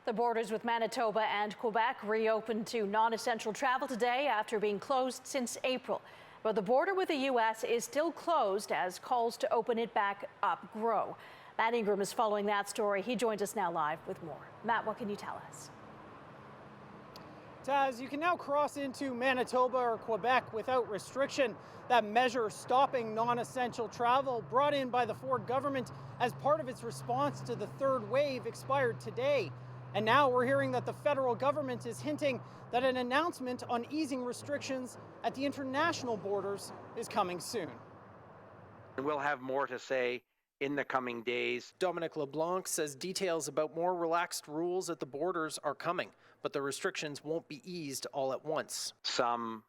The borders with Manitoba and Quebec reopened to non-essential travel today after being closed since April. But the border with the U.S. is still closed as calls to open it back up grow. Matt Ingram is following that story. He joins us now live with more. Matt, what can you tell us? Taz, you can now cross into Manitoba or Quebec without restriction. That measure stopping non-essential travel brought in by the Ford government as part of its response to the third wave expired today. And now we're hearing that the federal government is hinting that an announcement on easing restrictions at the international borders is coming soon. We'll have more to say in the coming days. Dominic LeBlanc says details about more relaxed rules at the borders are coming, but the restrictions won't be eased all at once. Some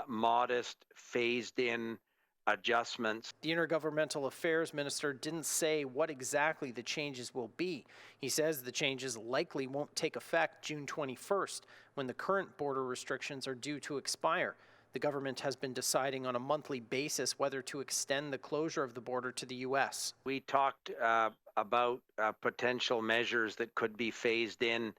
modest, phased-in adjustments. The Intergovernmental Affairs Minister didn't say what exactly the changes will be. He says the changes likely won't take effect June 21st, when the current border restrictions are due to expire. The government has been deciding on a monthly basis whether to extend the closure of the border to the U.S. We talked about potential measures that could be phased in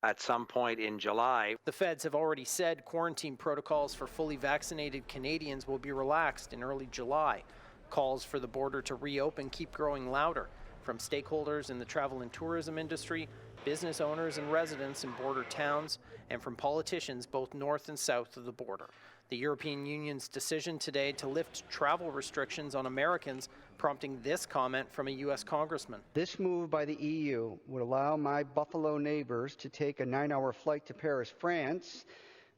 at some point in July. The feds have already said quarantine protocols for fully vaccinated Canadians will be relaxed in early July. Calls for the border to reopen keep growing louder from stakeholders in the travel and tourism industry, business owners and residents in border towns, and from politicians both north and south of the border. The European Union's decision today to lift travel restrictions on Americans prompting this comment from a U.S. congressman. This move by the EU would allow my Buffalo neighbors to take a 9-hour flight to Paris, France,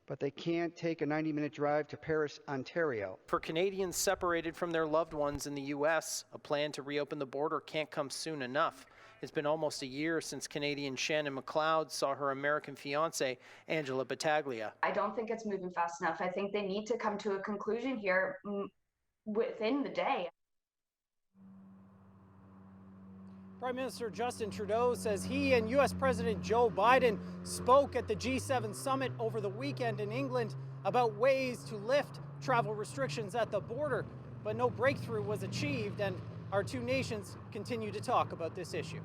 but they can't take a 90-minute drive to Paris, Ontario. For Canadians separated from their loved ones in the U.S., a plan to reopen the border can't come soon enough. It's been almost a year since Canadian Shannon McLeod saw her American fiancé, Angela Battaglia. I don't think it's moving fast enough. I think they need to come to a conclusion here within the day. Prime Minister Justin Trudeau says he and U.S. President Joe Biden spoke at the G7 summit over the weekend in England about ways to lift travel restrictions at the border, but no breakthrough was achieved, and our two nations continue to talk about this issue.